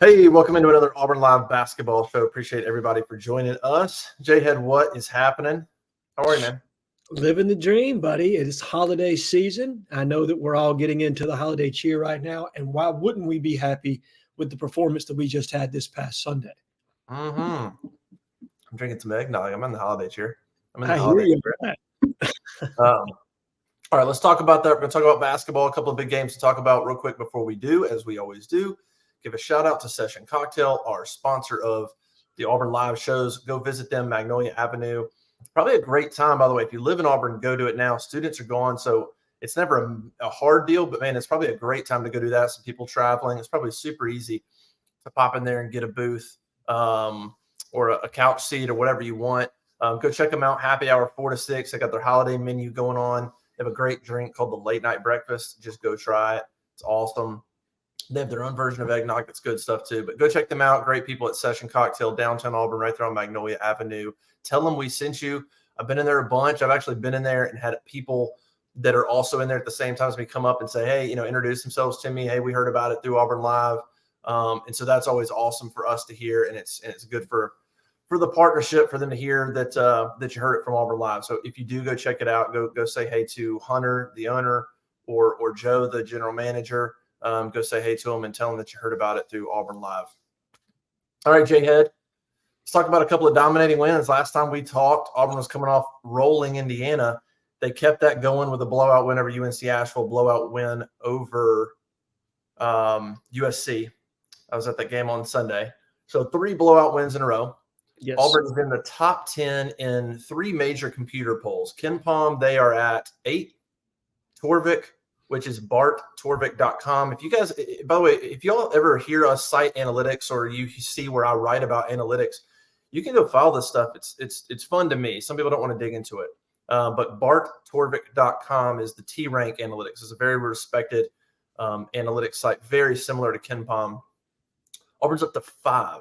Hey, welcome into another Auburn Live basketball show. Appreciate everybody for joining us. JHead, what is happening? How are you, man? Living the dream, buddy. It is holiday season. I know that we're all getting into the holiday cheer right now. And why wouldn't we be happy with the performance that we just had this past Sunday? I'm drinking some eggnog. I'm in the holiday cheer. I'm in the I hear holiday you. cheer. All right, let's talk about that. We're going to talk about basketball, a couple of big games to talk about real quick before we do, as we always do. Give a shout out to Session Cocktail, our sponsor of the Auburn Live shows. Go visit them, Magnolia Avenue. Probably a great time, by the way. If you live in Auburn, go to it now. Students are gone, so it's never a hard deal, but, man, it's probably a great time to go do that. Some people traveling. It's probably super easy to pop in there and get a booth or a couch seat or whatever you want. Go check them out. Happy hour 4 to 6. They got their holiday menu going on. They have a great drink called the Late Night Breakfast. Just go try it. It's awesome. They have their own version of eggnog. That's good stuff too. But go check them out. Great people at Session Cocktail, downtown Auburn, right there on Magnolia Avenue. Tell them we sent you. I've been in there a bunch. I've actually been in there and had people that are also in there at the same time as me come up and say, hey, introduce themselves to me. Hey, we heard about it through Auburn Live. And so that's always awesome for us to hear. And it's good for the partnership, for them to hear that you heard it from Auburn Live. So if you do go check it out, go say hey to Hunter, the owner, or Joe, the general manager. Go say hey to them and tell them that you heard about it through Auburn Live. All right, JHead, let's talk about a couple of dominating wins. Last time we talked, Auburn was coming off rolling Indiana. They kept that going with a blowout win over UNC Asheville, blowout win over USC. I was at that game on Sunday. So 3 blowout wins in a row. Yes. Auburn is in the top 10 in 3 major computer polls. KenPom, they are at 8. Torvik, which is barttorvik.com. If you guys, by the way, if y'all ever hear us cite analytics or you see where I write about analytics, you can go follow this stuff. It's fun to me. Some people don't want to dig into it. But barttorvik.com is the T-Rank analytics. It's a very respected analytics site, very similar to KenPom. Auburn's up to 5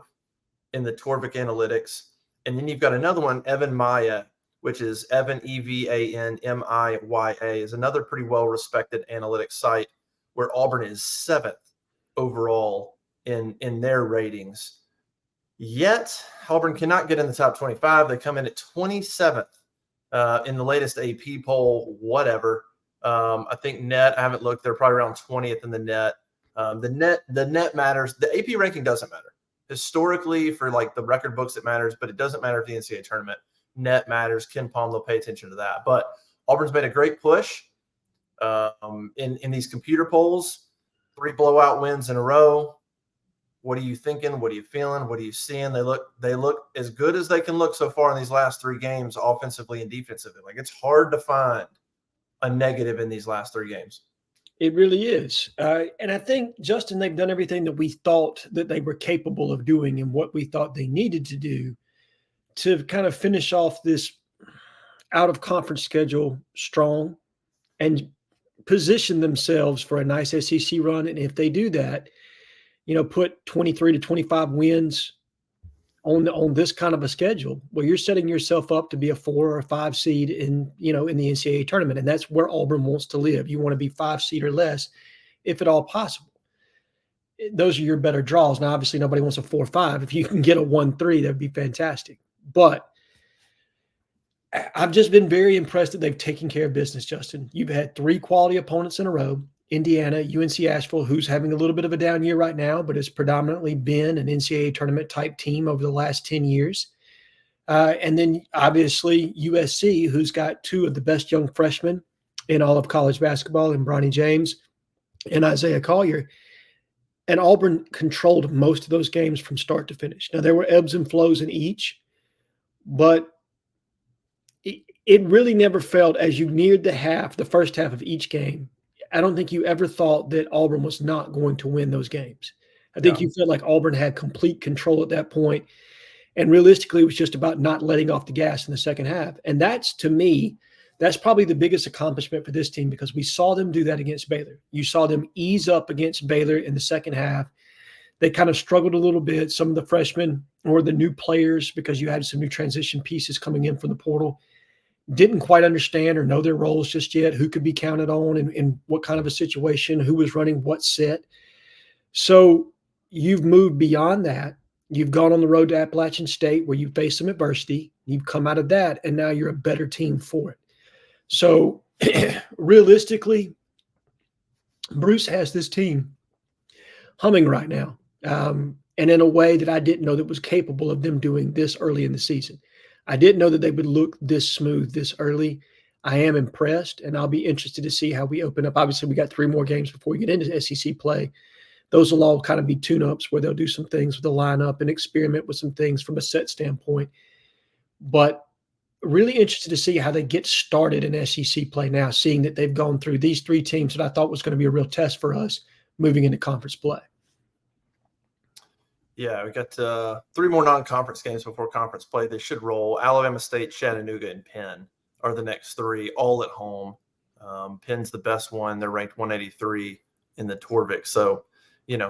in the Torvik analytics. And then you've got another one, Evan Maya, which is Evan, EVANMIYA, is another pretty well-respected analytics site where Auburn is 7th overall in their ratings. Yet, Auburn cannot get in the top 25. They come in at 27th in the latest AP poll, whatever. I think net, I haven't looked, they're probably around 20th in the net. The net matters. The AP ranking doesn't matter. Historically, for like the record books, it matters, but it doesn't matter for the NCAA tournament. Net matters. KenPom, they'll pay attention to that. But Auburn's made a great push in these computer polls. 3 blowout wins in a row. What are you thinking? What are you feeling? What are you seeing? They look as good as they can look so far in these last 3 games, offensively and defensively. Like, it's hard to find a negative in these last 3 games. It really is. And I think, Justin, they've done everything that we thought that they were capable of doing and what we thought they needed to do to kind of finish off this out-of-conference schedule strong and position themselves for a nice SEC run. And if they do that, put 23 to 25 wins on this kind of a schedule, well, you're setting yourself up to be a 4 or 5 seed in the NCAA tournament. And that's where Auburn wants to live. You want to be 5 seed or less, if at all possible. Those are your better draws. Now, obviously, nobody wants a 4-5. If you can get a 1-3, that'd be fantastic. But I've just been very impressed that they've taken care of business, Justin. You've had 3 quality opponents in a row. Indiana, UNC Asheville, who's having a little bit of a down year right now, but has predominantly been an NCAA tournament type team over the last 10 years. And then obviously USC, who's got 2 of the best young freshmen in all of college basketball, in Bronny James and Isaiah Collier. And Auburn controlled most of those games from start to finish. Now, there were ebbs and flows in each, but it really never felt, as you neared the first half of each game, I don't think you ever thought that Auburn was not going to win those games. I think you felt like Auburn had complete control at that point. And realistically, it was just about not letting off the gas in the second half. And that's, to me, that's probably the biggest accomplishment for this team, because we saw them do that against Baylor. You saw them ease up against Baylor in the second half. They kind of struggled a little bit, some of the freshmen or the new players, because you had some new transition pieces coming in from the portal. Didn't quite understand or know their roles just yet, who could be counted on and in what kind of a situation, who was running what set. So you've moved beyond that. You've gone on the road to Appalachian State where you faced some adversity. You've come out of that, and now you're a better team for it. So realistically, Bruce has this team humming right now, and in a way that I didn't know that was capable of them doing this early in the season. I didn't know that they would look this smooth this early. I am impressed, and I'll be interested to see how we open up. Obviously, we got 3 more games before we get into SEC play. Those will all kind of be tune-ups where they'll do some things with the lineup and experiment with some things from a set standpoint. But really interested to see how they get started in SEC play now, seeing that they've gone through these 3 teams that I thought was going to be a real test for us moving into conference play. Yeah, we got 3 more non-conference games before conference play. They should roll. Alabama State, Chattanooga, and Penn are the next 3, all at home. Penn's the best one. They're ranked 183 in the Torvik. So,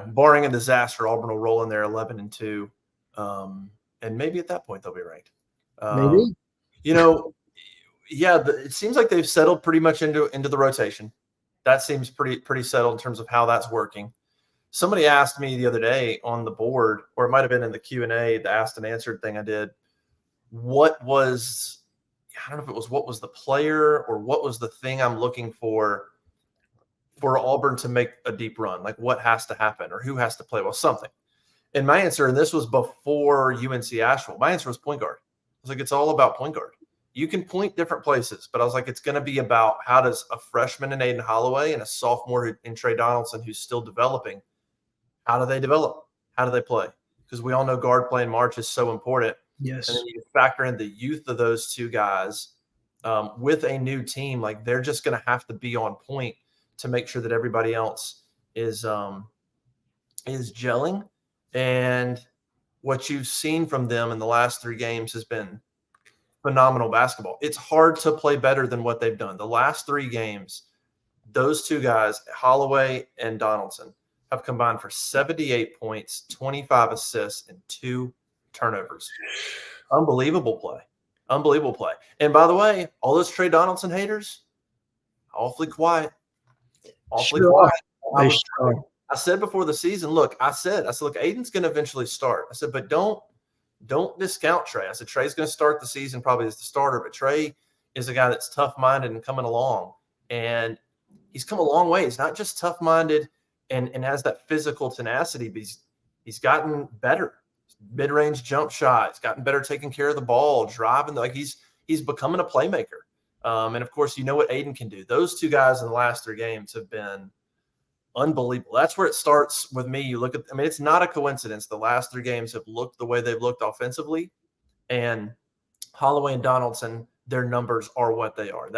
barring a disaster, Auburn will roll in there 11-2, and maybe at that point they'll be ranked. Maybe. It seems like they've settled pretty much into the rotation. That seems pretty settled in terms of how that's working. Somebody asked me the other day on the board, or it might have been in the Q&A, the asked and answered thing I did, I don't know if it was what was the player or what was the thing I'm looking for Auburn to make a deep run, like what has to happen or who has to play well, something. And my answer, and this was before UNC Asheville, my answer was point guard. I was like, it's all about point guard. You can point different places, but I was like, it's going to be about how does a freshman in Aiden Holloway and a sophomore in Trey Donaldson who's still developing, how do they develop? How do they play? Because we all know guard play in March is so important. Yes. And then you factor in the youth of those 2 guys with a new team, like they're just going to have to be on point to make sure that everybody else is gelling. And what you've seen from them in the last 3 games has been phenomenal basketball. It's hard to play better than what they've done. The last 3 games, those 2 guys, Holloway and Donaldson, have combined for 78 points, 25 assists, and 2 turnovers. Unbelievable play. And by the way, all those Trey Donaldson haters, awfully quiet. Quiet. I said before the season, look, Aiden's going to eventually start. I said, but don't discount Trey. I said, Trey's going to start the season probably as the starter, but Trey is a guy that's tough-minded and coming along. And he's come a long way. He's not just tough-minded and has that physical tenacity, but he's gotten better. Mid-range jump shot. He's gotten better taking care of the ball, driving. Like he's becoming a playmaker. And of course, you know what Aiden can do. Those 2 guys in the last 3 games have been unbelievable. That's where it starts with me. You look at, it's not a coincidence. The last 3 games have looked the way they've looked offensively, and Holloway and Donaldson, their numbers are what they are.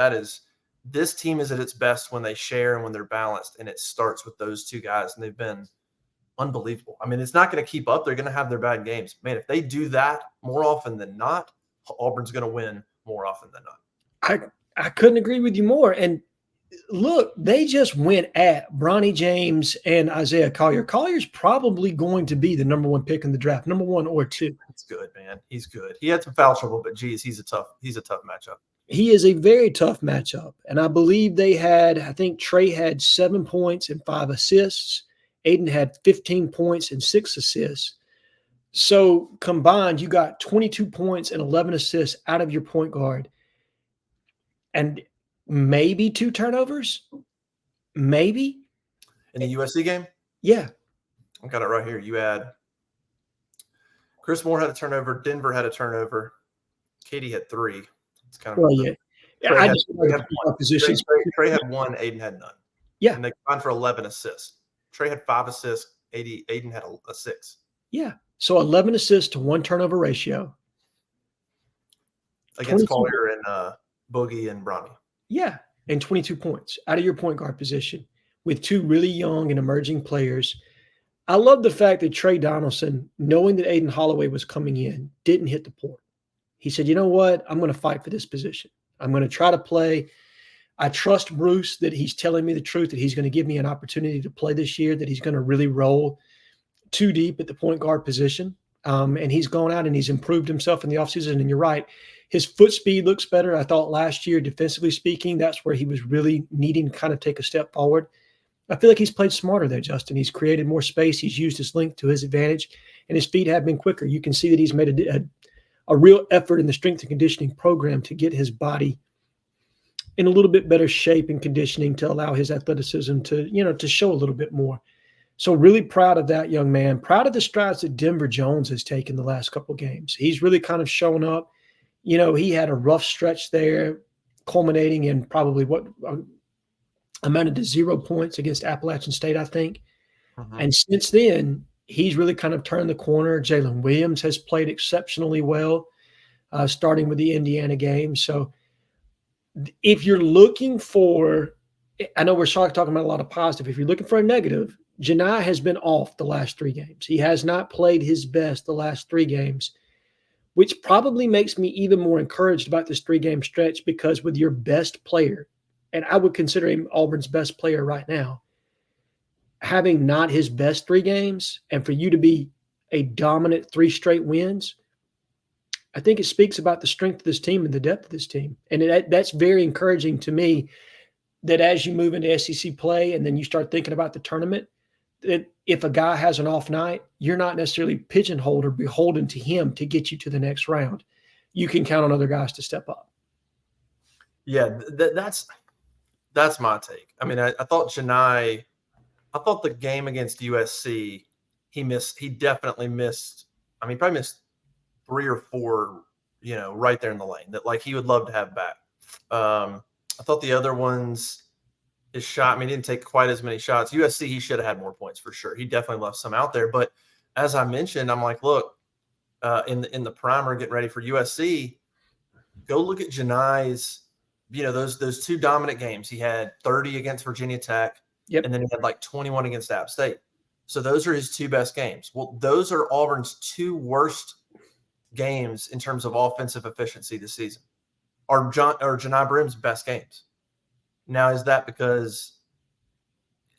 This team is at its best when they share and when they're balanced, and it starts with those 2 guys, and they've been unbelievable. It's not going to keep up. They're going to have their bad games. Man, if they do that more often than not, Auburn's going to win more often than not. I couldn't agree with you more. And look, they just went at Bronny James and Isaiah Collier. Collier's probably going to be the number 1 pick in the draft, number 1 or 2. That's good, man. He's good. He had some foul trouble, but geez, he's a tough matchup. He is a very tough matchup. And I believe I think Trey had 7 points and 5 assists. Aiden had 15 points and 6 assists. So combined, you got 22 points and 11 assists out of your point guard. And maybe 2 turnovers? Maybe. In the USC game? Yeah. I got it right here. You had Chris Moore had a turnover. Denver had a turnover. Katie had 3. It's kind of yeah. Trey had 1. Aiden had none. Yeah. And they combined for 11 assists. Trey had 5 assists. Aiden had a 6. Yeah. So 11 assists to 1 turnover ratio. Against Collier and Boogie and Bronny. Yeah. And 22 points out of your point guard position with 2 really young and emerging players. I love the fact that Trey Donaldson, knowing that Aiden Holloway was coming in, didn't hit the portal. He said, you know what? I'm going to fight for this position. I'm going to try to play. I trust Bruce that he's telling me the truth, that he's going to give me an opportunity to play this year, that he's going to really roll 2 deep at the point guard position. And he's gone out and he's improved himself in the offseason. And you're right. His foot speed looks better. I thought last year, defensively speaking, that's where he was really needing to kind of take a step forward. I feel like he's played smarter there, Justin. He's created more space. He's used his length to his advantage, and his feet have been quicker. You can see that he's made a real effort in the strength and conditioning program to get his body in a little bit better shape and conditioning to allow his athleticism to show a little bit more. So really proud of that young man. Proud of the strides that Denver Jones has taken the last couple of games. He's really kind of shown up. He had a rough stretch there, culminating in probably what amounted to 0 points against Appalachian State, I think. Mm-hmm. And since then, he's really kind of turned the corner. Jalen Williams has played exceptionally well, starting with the Indiana game. So if you're looking for, I know we're talking about a lot of positive. If you're looking for a negative, Janai has been off the last 3 games. He has not played his best the last 3 games, which probably makes me even more encouraged about this 3-game stretch, because with your best player, and I would consider him Auburn's best player right now, having not his best 3 games, and for you to be a dominant 3 straight wins, I think it speaks about the strength of this team and the depth of this team. And that's very encouraging to me, that as you move into SEC play and then you start thinking about the tournament, that if a guy has an off night, you're not necessarily pigeonholed or beholden to him to get you to the next round. You can count on other guys to step up. Yeah, that's my take. I mean, I thought Janai, I thought the game against USC, he definitely missed. I mean, probably missed 3 or 4, right there in the lane that like he would love to have back. I thought the other ones, his shot, I mean, he didn't take quite as many shots. USC, he should have had more points for sure. He definitely left some out there. But as I mentioned, I'm like, look, in the primer, getting ready for USC, go look at Janai's, those 2 dominant games. He had 30 against Virginia Tech, Yep. And then he had like 21 against App State. So those are his 2 best games. Well, those are Auburn's 2 worst games in terms of offensive efficiency this season, are Janai Brim's best games. Now, is that because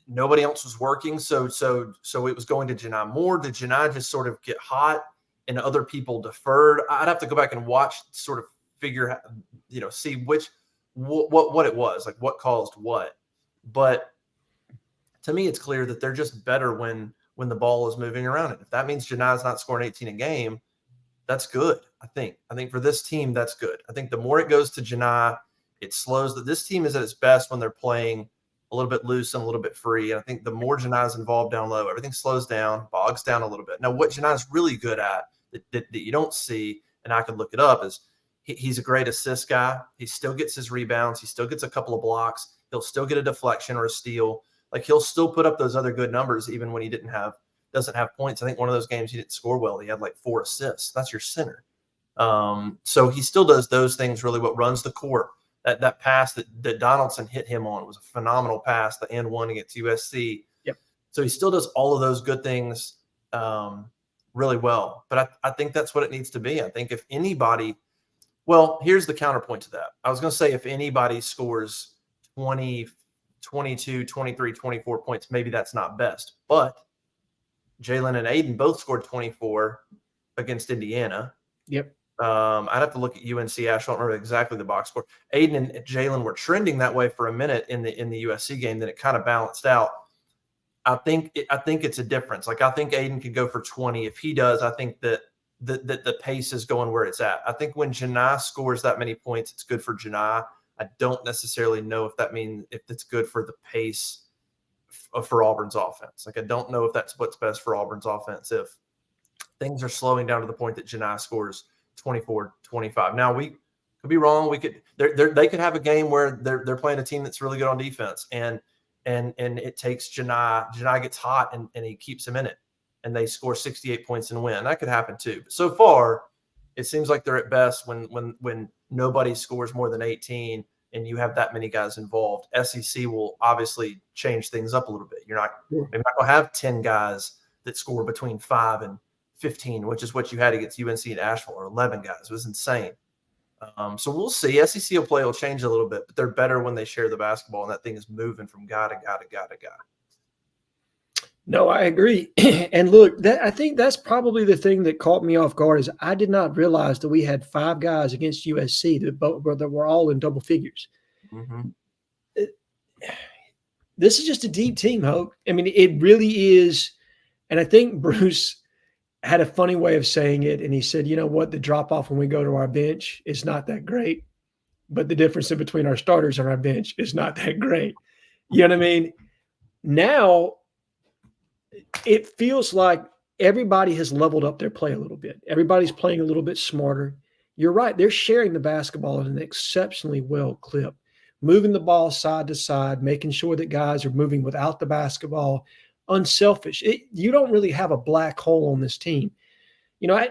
nobody else was working, so it was going to Janai more? Did Janai just sort of get hot and other people deferred? I'd have to go back and watch, sort of figure out, see what it was, like what caused what. But to me, it's clear that they're just better when the ball is moving around. And if that means Janai's not scoring 18 a game, that's good. I think for this team, that's good. I think the more it goes to Janai, it slows that this team is at its best when they're playing a little bit loose and a little bit free. And I think the more Janai is involved down low, everything slows down, bogs down a little bit. Now, what Janai is really good at that you don't see, and I could look it up, is he's a great assist guy. He still gets his rebounds. He still gets a couple of blocks. He'll still get a deflection or a steal. Like, he'll still put up those other good numbers even when he doesn't have points. I think one of those games he didn't score well. He had like 4 assists. That's your center. So he still does those things really. What runs the court, that pass that Donaldson hit him on was a phenomenal pass, the end one against USC. Yep. So he still does all of those good things really well. But I think that's what it needs to be. I think if anybody, well, here's the counterpoint to that. I was going to say if anybody scores 20, 22, 23, 24 points, maybe that's not best. But Jalen and Aiden both scored 24 against Indiana. Yep. I'd have to look at UNC. I don't remember exactly the box score. Aiden and Jalen were trending that way for a minute in the USC game. Then it kind of balanced out. I think it's a difference. Like, I think Aiden could go for 20. If he does, I think that the pace is going where it's at. I think when Janai scores that many points, it's good for Janai. I don't necessarily know if it's good for the pace for Auburn's offense. Like, I don't know if that's what's best for Auburn's offense if things are slowing down to the point that Janai scores 24, 25. Now, we could be wrong. They could have a game where they're playing a team that's really good on defense, and it takes Janai gets hot and he keeps them in it, and they score 68 points and win. That could happen too. But so far, it seems like they're at best when nobody scores more than 18 and you have that many guys involved. SEC will obviously change things up a little bit. You're not going to have 10 guys that score between 5 and 15, which is what you had against UNC and Asheville, or 11 guys. It was insane. So we'll see. SEC play will change a little bit, but they're better when they share the basketball, and that thing is moving from guy to guy to guy to guy. No, I agree. And look, I think that's probably the thing that caught me off guard, is I did not realize that we had 5 guys against USC that were all in double figures. Mm-hmm. this is just a deep team, Hope. I mean, it really is. And I think Bruce had a funny way of saying it. And he said, you know what? The drop off when we go to our bench is not that great, but the difference in between our starters and our bench is not that great. You know what I mean? Now it feels like everybody has leveled up their play a little bit. Everybody's playing a little bit smarter. You're right. They're sharing the basketball at an exceptionally well clip, moving the ball side to side, making sure that guys are moving without the basketball. Unselfish. You don't really have a black hole on this team. You know,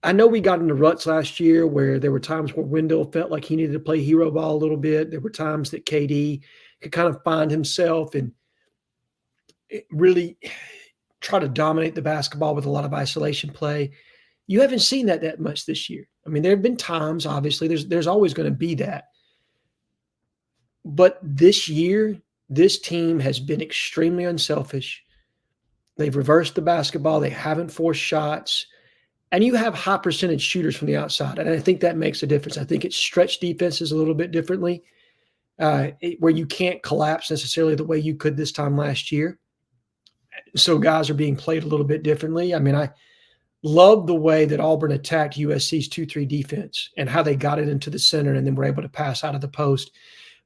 I know we got into ruts last year where there were times where Wendell felt like he needed to play hero ball a little bit. There were times that KD could kind of find himself and really try to dominate the basketball with a lot of isolation play. You haven't seen that much this year. I mean, there have been times, obviously, there's always going to be that. But this year, this team has been extremely unselfish. They've reversed the basketball. They haven't forced shots. And you have high percentage shooters from the outside. And I think that makes a difference. I think it stretched defenses a little bit differently, where you can't collapse necessarily the way you could this time last year. So guys are being played a little bit differently. I mean, I love the way that Auburn attacked USC's 2-3 defense and how they got it into the center and then were able to pass out of the post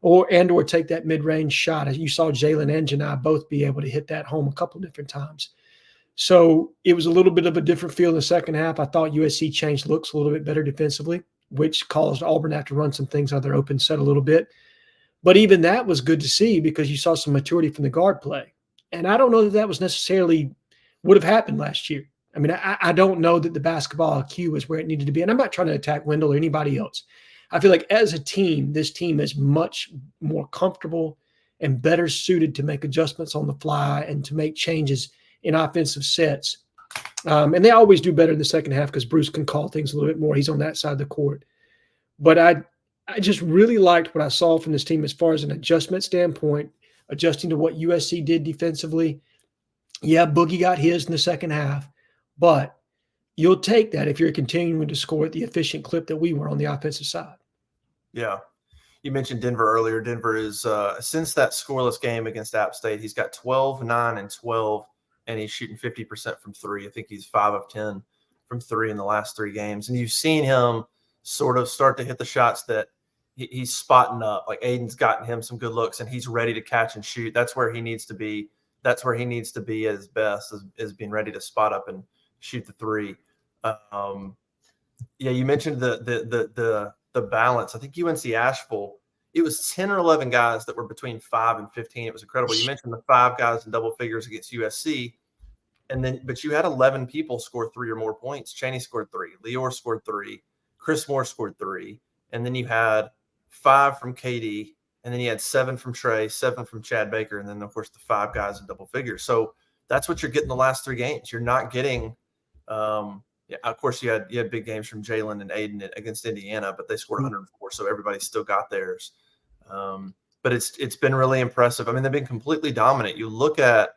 or take that mid-range shot. You saw Jalen and Janai both be able to hit that home a couple of different times. So it was a little bit of a different feel in the second half. I thought USC changed looks a little bit better defensively, which caused Auburn to have to run some things out of their open set a little bit. But even that was good to see because you saw some maturity from the guard play. And I don't know that was necessarily would have happened last year. I mean, I don't know that the basketball IQ is where it needed to be. And I'm not trying to attack Wendell or anybody else. I feel like as a team, this team is much more comfortable and better suited to make adjustments on the fly and to make changes in offensive sets. And they always do better in the second half because Bruce can call things a little bit more. He's on that side of the court. But I just really liked what I saw from this team as far as an adjustment standpoint, adjusting to what USC did defensively. Yeah, Boogie got his in the second half, but you'll take that if you're continuing to score at the efficient clip that we were on the offensive side. Yeah. You mentioned Denver earlier. Denver is, since that scoreless game against App State, he's got 12, 9, and 12, and he's shooting 50% from three. I think he's 5 of 10 from three in the last 3 games. And you've seen him sort of start to hit the shots that he's spotting up. Like Aiden's gotten him some good looks, and he's ready to catch and shoot. That's where he needs to be. That's where he needs to be at his best, is being ready to spot up and shoot the three. Yeah, you mentioned the balance. I think UNC Asheville, it was 10 or 11 guys that were between 5 and 15. It was incredible. You mentioned the 5 guys in double figures against USC, but you had 11 people score 3 or more points. Chaney scored 3, Lior scored 3, Chris Moore scored 3, and then you had 5 from KD, and then you had 7 from Trey, 7 from Chad Baker, and then of course the 5 guys in double figures. So that's what you're getting the last 3 games. You're not getting. Yeah, of course, you had big games from Jalen and Aiden against Indiana, but they scored 104, so everybody still got theirs. But it's been really impressive. I mean, they've been completely dominant. You look at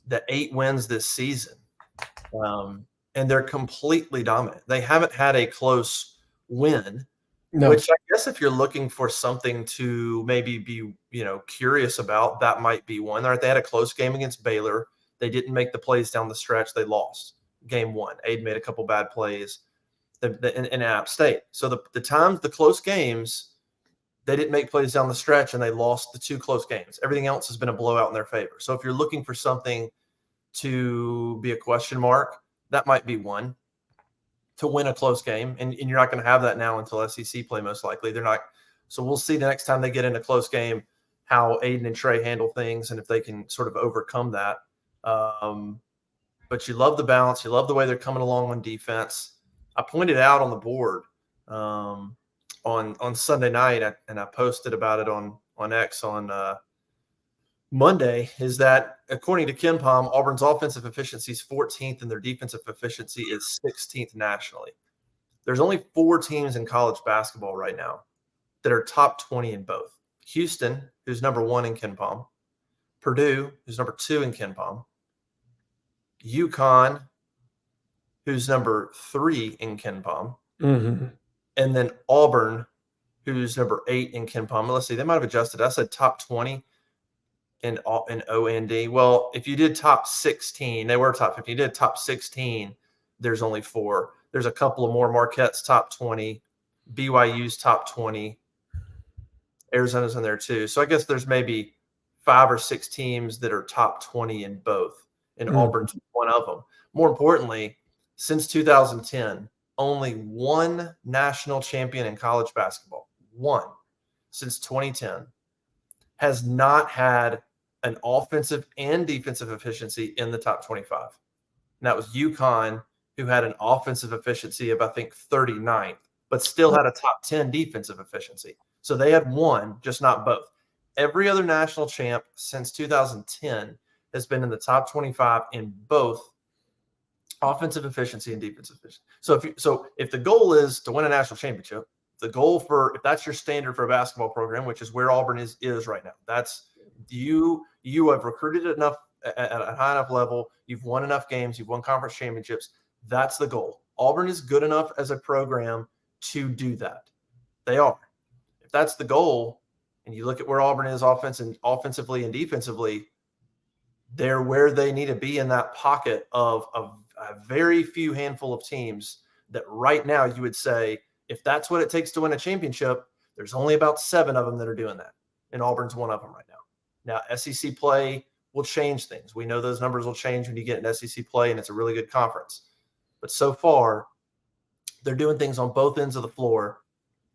the 8 wins this season, and they're completely dominant. They haven't had a close win, which I guess if you're looking for something to maybe be curious about, that might be one. They had a close game against Baylor. They didn't make the plays down the stretch. They lost game 1. Aiden made a couple bad plays in App State. So the close games, they didn't make plays down the stretch, and they lost the 2 close games. Everything else has been a blowout in their favor. So if you're looking for something to be a question mark, that might be one, to win a close game. And you're not going to have that now until SEC play, most likely. They're not. So we'll see the next time they get in a close game how Aiden and Trey handle things and if they can sort of overcome that. But you love the balance. You love the way they're coming along on defense. I pointed out on the board on Sunday night, and I posted about it on X on Monday, is that according to KenPom, Auburn's offensive efficiency is 14th and their defensive efficiency is 16th nationally. There's only 4 teams in college basketball right now that are top 20 in both. Houston, who's number 1 in KenPom, Purdue, who's number 2 in KenPom, UConn, who's number 3 in KenPom, and then Auburn, who's number 8 in KenPom. Let's see, they might have adjusted. I said top 20. in OND. Well, if you did top 16, they were top 15. You did top 16, there's only 4. There's a couple of more. Marquette's top 20, BYU's top 20, Arizona's in there too. So I guess there's maybe 5 or 6 teams that are top 20 in both, and Auburn's one of them. More importantly, since 2010, only one national champion in college basketball, one, since 2010, has not had an offensive and defensive efficiency in the top 25. And that was UConn, who had an offensive efficiency of, I think, 39th, but still had a top 10 defensive efficiency. So they had one, just not both. Every other national champ since 2010 has been in the top 25 in both offensive efficiency and defensive efficiency. So if the goal is to win a national championship, the goal if that's your standard for a basketball program, which is where Auburn is right now, that's you have recruited enough at a high enough level, you've won enough games, you've won conference championships. That's the goal. Auburn is good enough as a program to do that. They are. If that's the goal, and you look at where Auburn is offensively and defensively, they're where they need to be in that pocket of a very few handful of teams that right now you would say, if that's what it takes to win a championship, there's only about 7 of them that are doing that. And Auburn's one of them right now. Now, SEC play will change things. We know those numbers will change when you get an SEC play, and it's a really good conference. But so far, they're doing things on both ends of the floor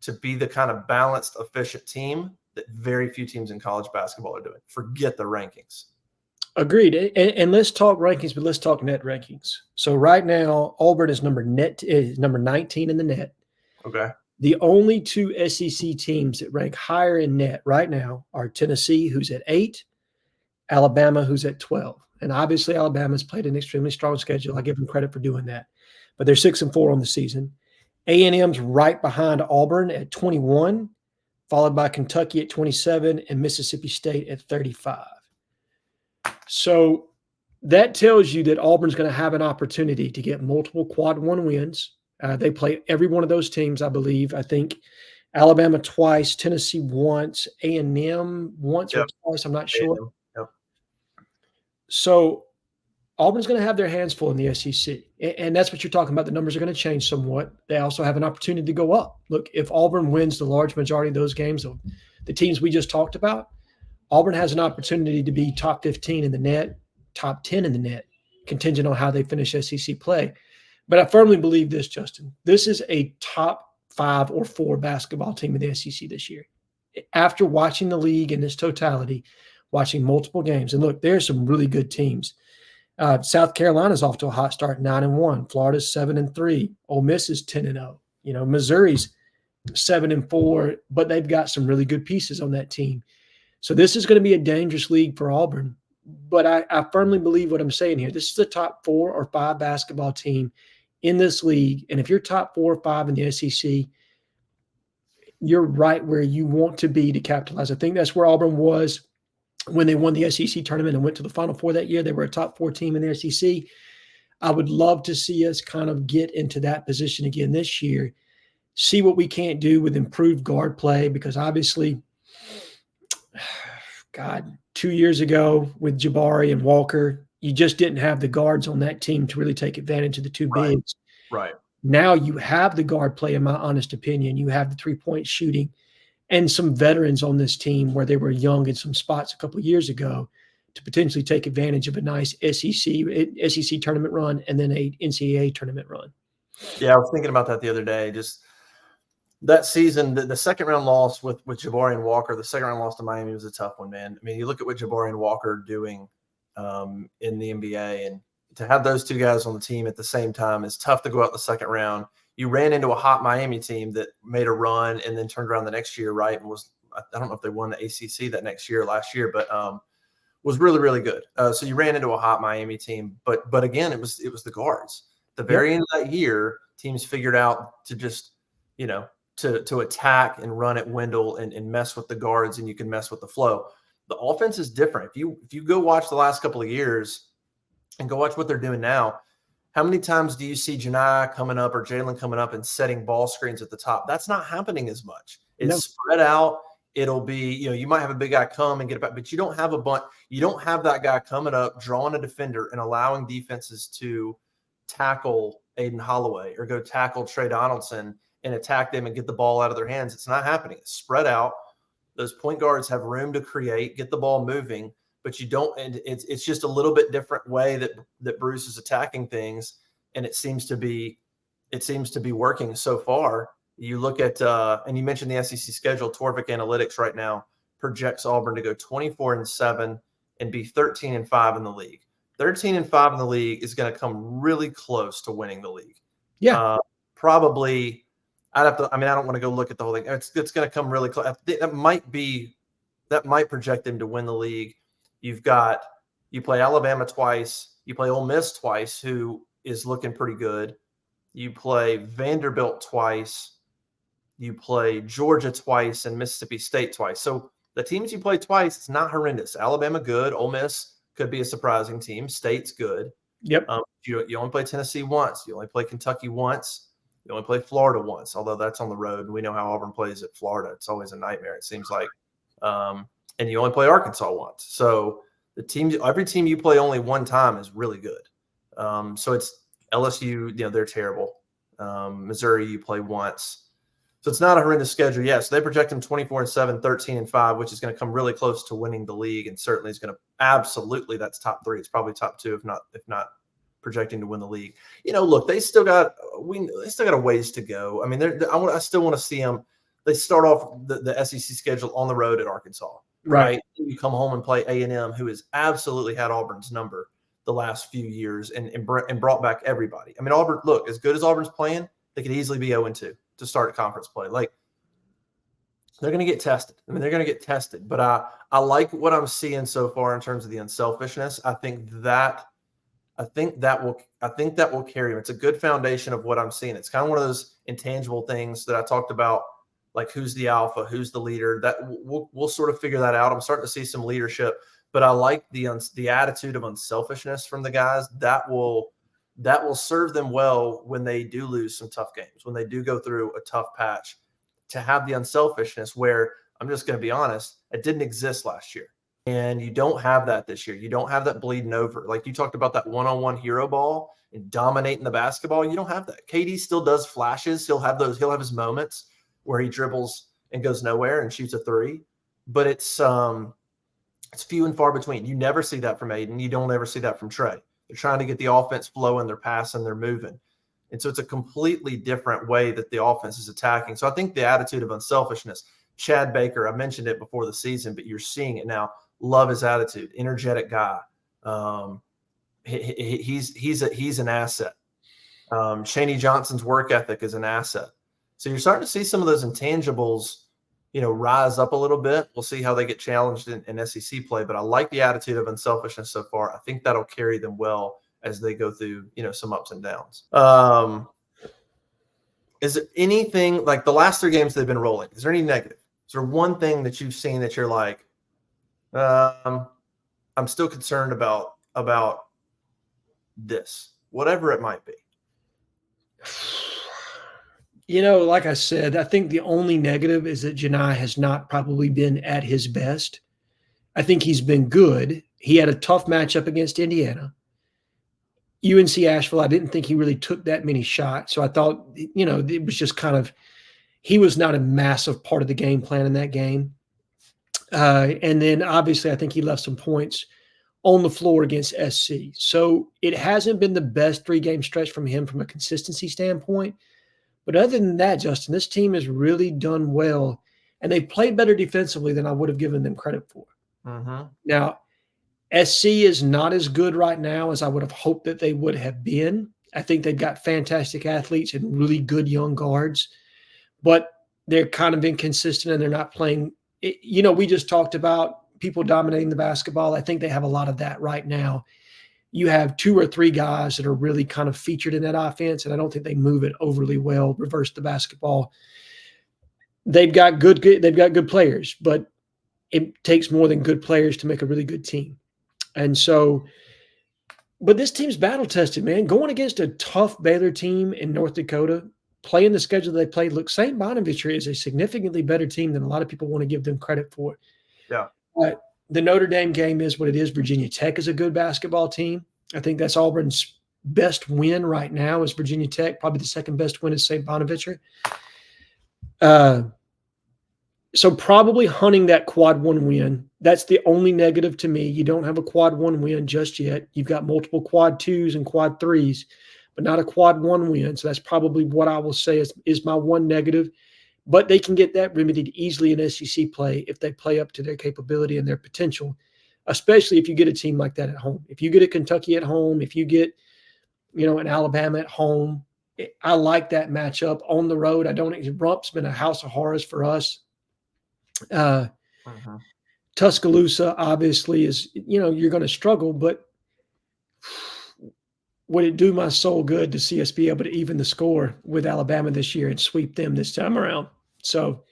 to be the kind of balanced, efficient team that very few teams in college basketball are doing. Forget the rankings. Agreed. And let's talk rankings, but let's talk net rankings. So right now, Auburn is number 19 in the net. Okay. The only 2 SEC teams that rank higher in net right now are Tennessee, who's at 8, Alabama, who's at 12. And obviously, Alabama's played an extremely strong schedule. I give them credit for doing that. But they're 6-4 on the season. A&M's right behind Auburn at 21, followed by Kentucky at 27 and Mississippi State at 35. So that tells you that Auburn's going to have an opportunity to get multiple quad 1 wins. They play every one of those teams, I believe. I think Alabama twice, Tennessee once, A&M once or twice. I'm not sure. Yep. So Auburn's going to have their hands full in the SEC. And that's what you're talking about. The numbers are going to change somewhat. They also have an opportunity to go up. Look, if Auburn wins the large majority of those games, of the teams we just talked about, Auburn has an opportunity to be top 15 in the net, top 10 in the net, contingent on how they finish SEC play. But I firmly believe this, Justin. This is a top 5 or 4 basketball team in the SEC this year. After watching the league in its totality, watching multiple games, and look, there's some really good teams. South Carolina's off to a hot start, 9-1. Florida's 7-3. Ole Miss is 10-0. Missouri's 7-4, but they've got some really good pieces on that team. So this is going to be a dangerous league for Auburn. But I firmly believe what I'm saying here. This is the top 4 or 5 basketball team in this league. And if you're top 4 or 5 in the SEC, you're right where you want to be to capitalize. I think that's where Auburn was when they won the SEC tournament and went to the Final Four that year. They were a top 4 team in the SEC. I would love to see us kind of get into that position again this year, see what we can't do with improved guard play, because obviously, God, 2 years ago with Jabari and Walker, you just didn't have the guards on that team to really take advantage of the 2 bigs. Right. Now you have the guard play, in my honest opinion. You have the 3-point shooting and some veterans on this team where they were young in some spots a couple of years ago to potentially take advantage of a nice SEC tournament run and then a NCAA tournament run. Yeah, I was thinking about that the other day. Just that season, the second round loss with Jabari and Walker, the second round loss to Miami was a tough one, man. I mean, you look at what Jabari and Walker are doing in the NBA, and to have those 2 guys on the team at the same time is tough to go out the second round. You ran into a hot Miami team that made a run and then turned around the next year, right? And I don't know if they won the ACC that last year, but was really, really good. So you ran into a hot Miami team, but again, it was the guards. At the very end of that year, teams figured out to just, to attack and run at Wendell and mess with the guards, and you can mess with the flow. The offense is different. If you go watch the last couple of years and go watch what they're doing now, how many times do you see Janai coming up or Jalen coming up and setting ball screens at the top? That's not happening as much. It's spread out. it'll be, you might have a big guy come and get it back, but you don't have you don't have that guy coming up, drawing a defender and allowing defenses to tackle Aiden Holloway or go tackle Trey Donaldson and attack them and get the ball out of their hands. It's not happening. It's spread out. Those point guards have room to create, get the ball moving, but you don't, and it's just a little bit different way that Bruce is attacking things. And it seems to be working so far. You look at, and you mentioned the SEC schedule. Torvik Analytics right now projects Auburn to go 24-7 and be 13-5 in the league. 13-5 in the league is going to come really close to winning the league. Yeah. Probably, I don't want to go look at the whole thing. It's going to come really close. That might project them to win the league. You play Alabama twice. You play Ole Miss twice, who is looking pretty good. You play Vanderbilt twice. You play Georgia twice and Mississippi State twice. So the teams you play twice, it's not horrendous. Alabama good. Ole Miss could be a surprising team. State's good. Yep. You only play Tennessee once. You only play Kentucky once. You only play Florida once, although that's on the road. And we know how Auburn plays at Florida. It's always a nightmare, it seems like. And you only play Arkansas once. So every team you play only one time is really good. So it's LSU, they're terrible. Missouri, you play once. So it's not a horrendous schedule. Yeah, so they project them 24-7, 13-5, which is going to come really close to winning the league, and certainly is going to absolutely, that's top 3. It's probably top 2, if not projecting to win the league. Look, they still got a ways to go. I mean, I still want to see them. They start off the SEC schedule on the road at Arkansas, right? You come home and play A&M, who has absolutely had Auburn's number the last few years and brought back everybody. I mean, Auburn, look, as good as Auburn's playing, they could easily be 0-2 to start conference play. Like, they're going to get tested. I mean, they're going to get tested. But I like what I'm seeing so far in terms of the unselfishness. I think that will carry them. It's a good foundation of what I'm seeing. It's kind of one of those intangible things that I talked about, like who's the alpha, who's the leader. That we'll sort of figure that out. I'm starting to see some leadership, but I like the attitude of unselfishness from the guys. That will serve them well when they do lose some tough games, when they do go through a tough patch. To have the unselfishness, where I'm just going to be honest, it didn't exist last year. And you don't have that this year. You don't have that bleeding over. Like you talked about that one-on-one hero ball and dominating the basketball. You don't have that. KD still does flashes. He'll have his moments where he dribbles and goes nowhere and shoots a 3. But it's few and far between. You never see that from Aiden. You don't ever see that from Trey. They're trying to get the offense flowing. They're passing. They're moving. And so it's a completely different way that the offense is attacking. So I think the attitude of unselfishness, Chad Baker, I mentioned it before the season, but you're seeing it now. Love his attitude, energetic guy. He's an asset. Shaney Johnson's work ethic is an asset. So you're starting to see some of those intangibles, rise up a little bit. We'll see how they get challenged in SEC play, but I like the attitude of unselfishness so far. I think that'll carry them well as they go through, some ups and downs. Is there anything, like the last 3 games they've been rolling, is there any negative? Is there one thing that you've seen that you're like, I'm still concerned about this, whatever it might be? Like I said, I think the only negative is that Janai has not probably been at his best. I think he's been good. He had a tough matchup against Indiana. UNC Asheville, I didn't think he really took that many shots. So I thought, it was just kind of, he was not a massive part of the game plan in that game. And then obviously I think he left some points on the floor against SC. So it hasn't been the best 3-game stretch from him from a consistency standpoint. But other than that, Justin, this team has really done well, and they've played better defensively than I would have given them credit for. Mm-hmm. Now, SC is not as good right now as I would have hoped that they would have been. I think they've got fantastic athletes and really good young guards, but they're kind of inconsistent and they're not playing. We just talked about people dominating the basketball. I think they have a lot of that right now. You have 2 or 3 guys that are really kind of featured in that offense, and I don't think they move it overly well, reverse the basketball. They've got good players, but it takes more than good players to make a really good team. And so, but this team's battle tested, man. Going against a tough Baylor team in North Dakota, playing the schedule they played, look, St. Bonaventure is a significantly better team than a lot of people want to give them credit for. Yeah. But the Notre Dame game is what it is. Virginia Tech is a good basketball team. I think that's Auburn's best win right now is Virginia Tech. Probably the second best win is St. Bonaventure. So probably hunting that quad one win. That's the only negative to me. You don't have a quad one win just yet. You've got multiple quad twos and quad threes, but not a quad one win. So that's probably what I will say is my one negative. But they can get that remedied easily in SEC play if they play up to their capability and their potential, especially if you get a team like that at home. If you get a Kentucky at home, if you get, an Alabama at home, I like that matchup on the road. Rump's been a house of horrors for us. Tuscaloosa obviously is, you're going to struggle, but would it do my soul good to see us be able to even the score with Alabama this year and sweep them this time around? So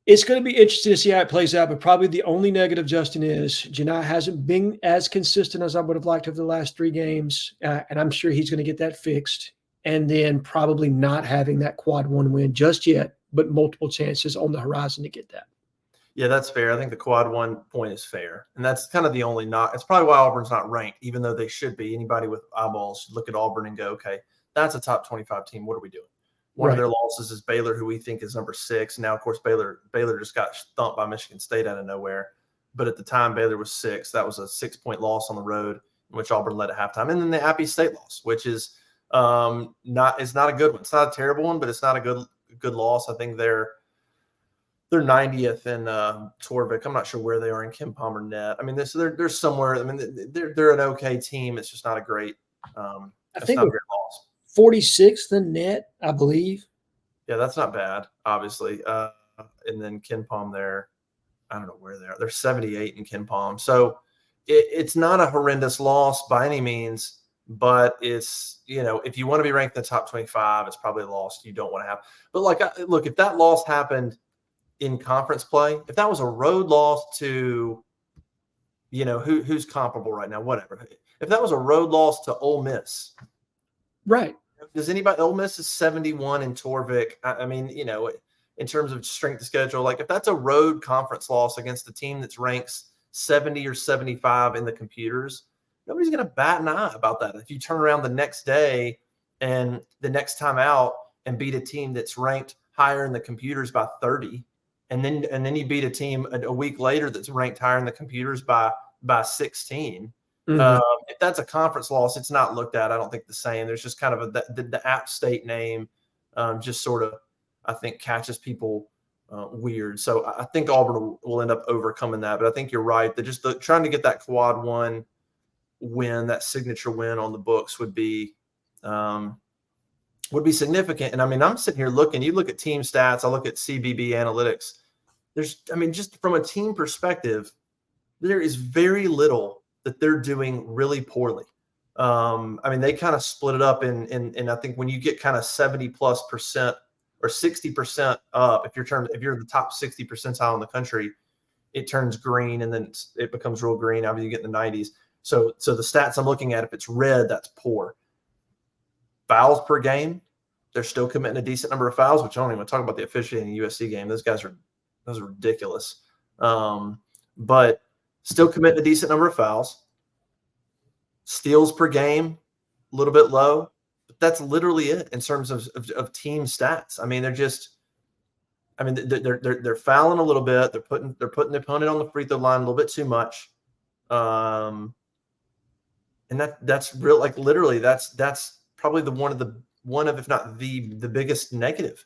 it's going to be interesting to see how it plays out, but probably the only negative, Justin, is Janai hasn't been as consistent as I would have liked over the last 3 games, and I'm sure he's going to get that fixed, and then probably not having that quad one win just yet, but multiple chances on the horizon to get that. Yeah, that's fair. I think the quad one point is fair. And that's kind of the only it's probably why Auburn's not ranked, even though they should be. Anybody with eyeballs should look at Auburn and go, okay, that's a top 25 team. What are we doing? One of their losses is Baylor, who we think is number 6. Now, of course, Baylor just got thumped by Michigan State out of nowhere. But at the time, Baylor was 6. That was a 6-point loss on the road, in which Auburn led at halftime. And then the Appy State loss, which is not a good one. It's not a terrible one, but it's not a good loss. I think they're 90th in Torvik. I'm not sure where they are in Ken Palmer net. I mean, they're somewhere. I mean, they're an okay team. It's just not a great. I think not a great loss. 46th in net, I believe. Yeah, that's not bad. Obviously, and then Ken Palm there. I don't know where they are. They're 78 in Ken Palm. So it's not a horrendous loss by any means. But it's, if you want to be ranked in the top 25, it's probably a loss you don't want to have. But look, if that loss happened in conference play, if that was a road loss to, who's comparable right now, whatever. If that was a road loss to Ole Miss, right? Does anybody? Ole Miss is 71 in Torvik. I mean, in terms of strength of schedule, like if that's a road conference loss against a team that's ranks 70 or 75 in the computers, nobody's going to bat an eye about that. If you turn around the next day and the next time out and beat a team that's ranked higher in the computers by 30. And then you beat a team a week later that's ranked higher in the computers by 16. Mm-hmm. If that's a conference loss, it's not looked at, I don't think, the same. There's just kind of the App State name just sort of, I think, catches people weird. So I think Auburn will end up overcoming that. But I think you're right. Trying to get that quad one win, that signature win on the books would be significant. And I mean, I'm sitting here looking, you look at team stats, I look at CBB analytics. Just from a team perspective, there is very little that they're doing really poorly. They kind of split it up in I think when you get kind of 70+% or 60% up, if you're the top 60 percentile in the country, it turns green and then it becomes real green. Obviously, you get in the 90s. So the stats I'm looking at, if it's red, that's poor. Fouls per game, they're still committing a decent number of fouls, which I don't even talk about the officiating USC game. Those are ridiculous. But still committing a decent number of fouls. Steals per game, a little bit low. But that's literally it in terms of team stats. I mean, they're fouling a little bit. They're putting the opponent on the free throw line a little bit too much. And that's real, like literally that's probably one of if not the biggest negative.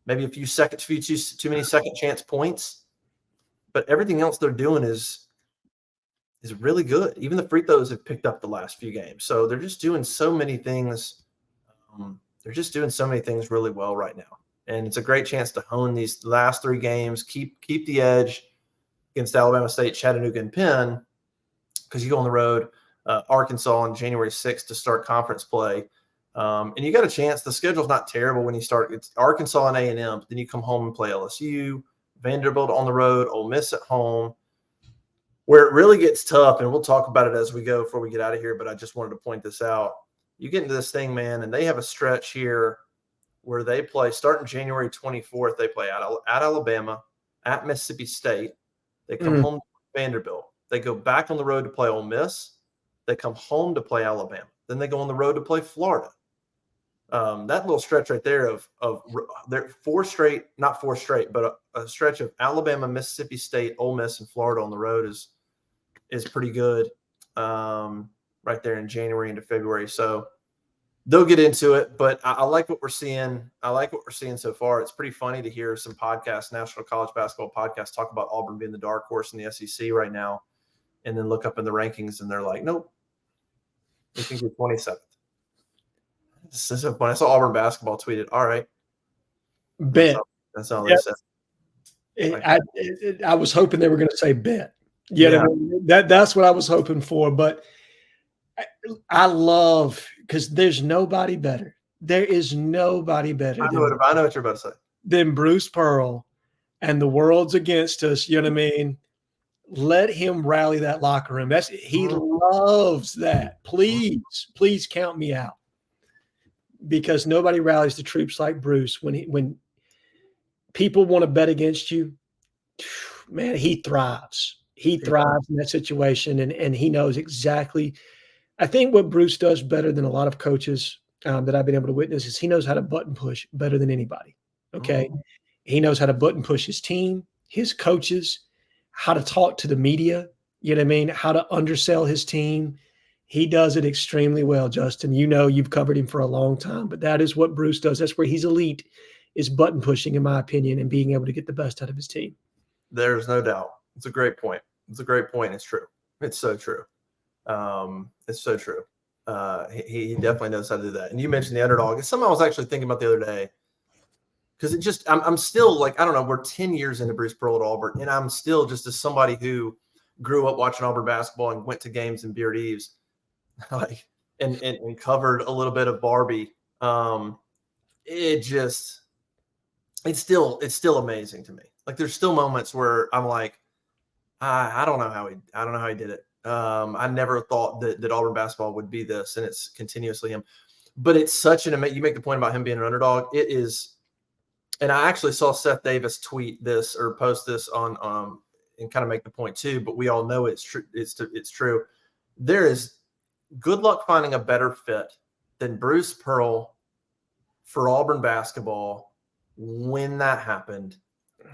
Maybe a few too many second chance points, but everything else they're doing is really good. Even the free throws have picked up the last few games. So they're just doing so many things. They're just doing so many things really well right now. And it's a great chance to hone these last 3 games, keep the edge against Alabama State, Chattanooga, and Penn, because you go on the road, Arkansas on January 6th to start conference play. And you got a chance. The schedule's not terrible when you start. It's Arkansas and A&M, but then you come home and play LSU, Vanderbilt on the road, Ole Miss at home. Where it really gets tough, and we'll talk about it as we go before we get out of here, but I just wanted to point this out. you get into this thing, man, and they have a stretch here where they play starting January 24th. They play at Alabama, at Mississippi State. They come home to Vanderbilt. They go back on the road to play Ole Miss. They come home to play Alabama. Then they go on the road to play Florida. That little stretch right there of they're not four straight, but a stretch of Alabama, Mississippi State, Ole Miss, and Florida on the road is pretty good. Right there in January into February. So they'll get into it, but I like what we're seeing. I like what we're seeing so far. It's pretty funny to hear some podcasts, National College Basketball podcasts, talk about Auburn being the dark horse in the SEC right now, and then look up in the rankings and they're like, nope, we think you're 27th. This is so funny. I saw Auburn Basketball tweeted, all right. Bet. That's all they said. I was hoping they were going to say bet. Yeah. That's what I was hoping for, but I love, because there's nobody better. There is nobody better. I know what you're about to say. Than Bruce Pearl, and the world's against us. You know what I mean? Let him rally that locker room. He loves that. Please count me out, because nobody rallies the troops like Bruce. When people want to bet against you, man, he thrives. He thrives in that situation, and he knows exactly. I think what Bruce does better than a lot of coaches that I've been able to witness is he knows how to button push better than anybody. Okay. He knows how to button push his team, his coaches, how to talk to the media, you know what I mean? How to undersell his team. He does it extremely well, Justin. You know, you've covered him for a long time, but that is what Bruce does. That's where he's elite, is button pushing, in my opinion, and being able to get the best out of his team. There's no doubt. It's a great point. It's true. It's so true. It's so true. He definitely knows how to do that. And you mentioned the underdog. It's something I was actually thinking about the other day, because I'm still like, I don't know, we're 10 years into Bruce Pearl at Auburn, and I'm still, just as somebody who grew up watching Auburn basketball and went to games in Beard Eves, like, and covered a little bit of Barbie. It's still amazing to me. Like, there's still moments where I'm like, I don't know how he did it. I never thought that Auburn basketball would be this, and it's continuously him. But it's such an amazing. You make the point about him being an underdog. It is, and I actually saw Seth Davis tweet this or post this on and kind of make the point too. But we all know it's true. It's true. There is good luck finding a better fit than Bruce Pearl for Auburn basketball when that happened.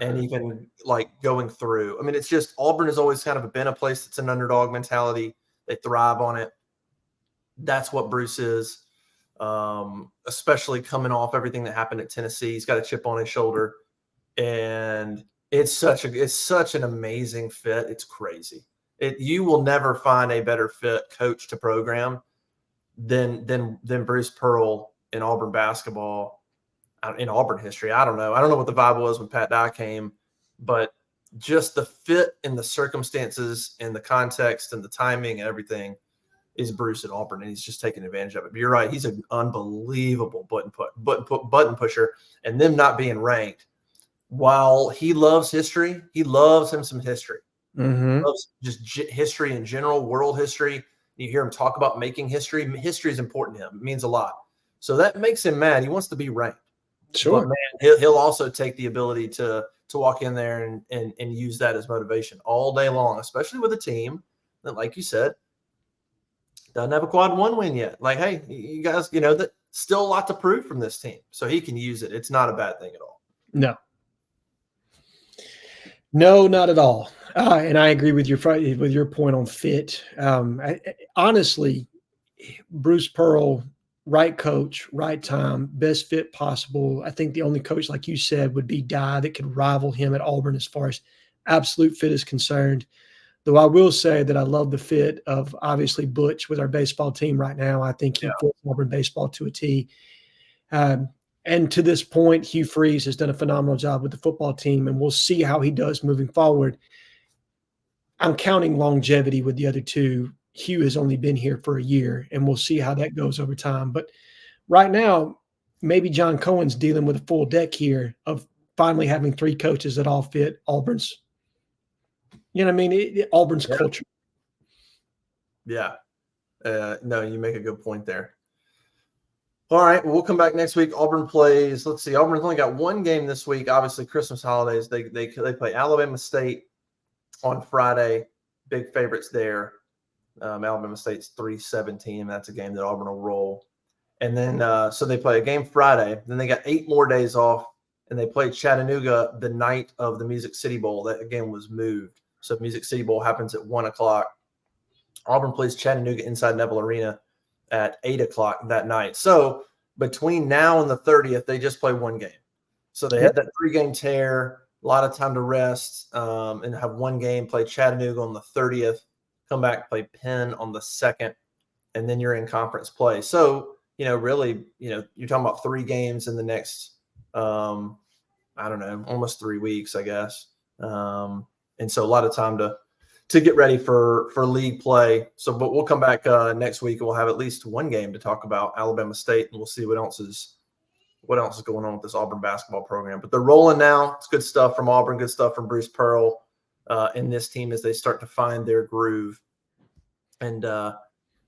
And even like going through, I mean, it's just Auburn has always kind of been a place that's an underdog mentality. They thrive on it. That's what Bruce is, especially coming off everything that happened at Tennessee. He's got a chip on his shoulder, and it's such an amazing fit. It's crazy. You will never find a better fit coach to program than Bruce Pearl in Auburn basketball. In Auburn history. I don't know what the vibe was when Pat Dye came, but just the fit and the circumstances and the context and the timing and everything is Bruce at Auburn, and he's just taking advantage of it. But you're right, he's an unbelievable button pusher, and them not being ranked. While he loves history, he loves him some history. Mm-hmm. Loves just history in general, world history. You hear him talk about making history. History is important to him. It means a lot. So that makes him mad. He wants to be ranked. Sure. But man, he'll also take the ability to walk in there and use that as motivation all day long, especially with a team that, like you said, doesn't have a quad one win yet. Like, hey, you guys, that still a lot to prove from this team. So he can use it. It's not a bad thing at all. No, not at all. And I agree with your point on fit. Honestly, Bruce Pearl, right coach, right time, best fit possible. I think the only coach, like you said, would be Dye that could rival him at Auburn as far as absolute fit is concerned. Though I will say that I love the fit of, obviously, Butch with our baseball team right now. I think he fits Auburn baseball to a T. And to this point, Hugh Freeze has done a phenomenal job with the football team, and we'll see how he does moving forward. I'm counting longevity with the other two. Hugh has only been here for a year, and we'll see how that goes over time. But right now, maybe John Cohen's dealing with a full deck here of finally having three coaches that all fit Auburn's, Auburn's culture. Yeah. No, you make a good point there. All right, we'll come back next week. Auburn plays. Let's see. Auburn's only got one game this week. Obviously, Christmas holidays. They play Alabama State on Friday. Big favorites there. Alabama State's 3-17. That's a game that Auburn will roll. And then so they play a game Friday. Then they got 8 more days off, and they play Chattanooga the night of the Music City Bowl. That game was moved. So Music City Bowl happens at 1 o'clock. Auburn plays Chattanooga inside Neville Arena at 8 o'clock that night. So between now and the 30th, they just play one game. So they had that 3-game tear, a lot of time to rest, and have one game, play Chattanooga on the 30th, come back, play Penn on the 2nd, and then you're in conference play. So, really, you're talking about 3 games in the next, I don't know, almost 3 weeks, I guess. And so a lot of time to get ready for league play. So, but we'll come back next week and we'll have at least one game to talk about, Alabama State, and we'll see what else is going on with this Auburn basketball program. But they're rolling now. It's good stuff from Auburn, good stuff from Bruce Pearl and this team as they start to find their groove. And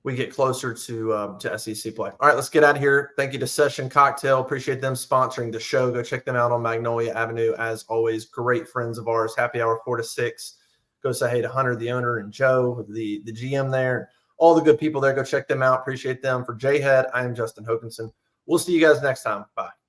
we get closer to SEC play. All right, let's get out of here. Thank you to Session Cocktail. Appreciate them sponsoring the show. Go check them out on Magnolia Avenue. As always, great friends of ours. Happy hour 4 to 6. Go say hey to Hunter, the owner, and Joe, the GM there. All the good people there. Go check them out. Appreciate them. For JHead, I am Justin Hokanson. We'll see you guys next time. Bye.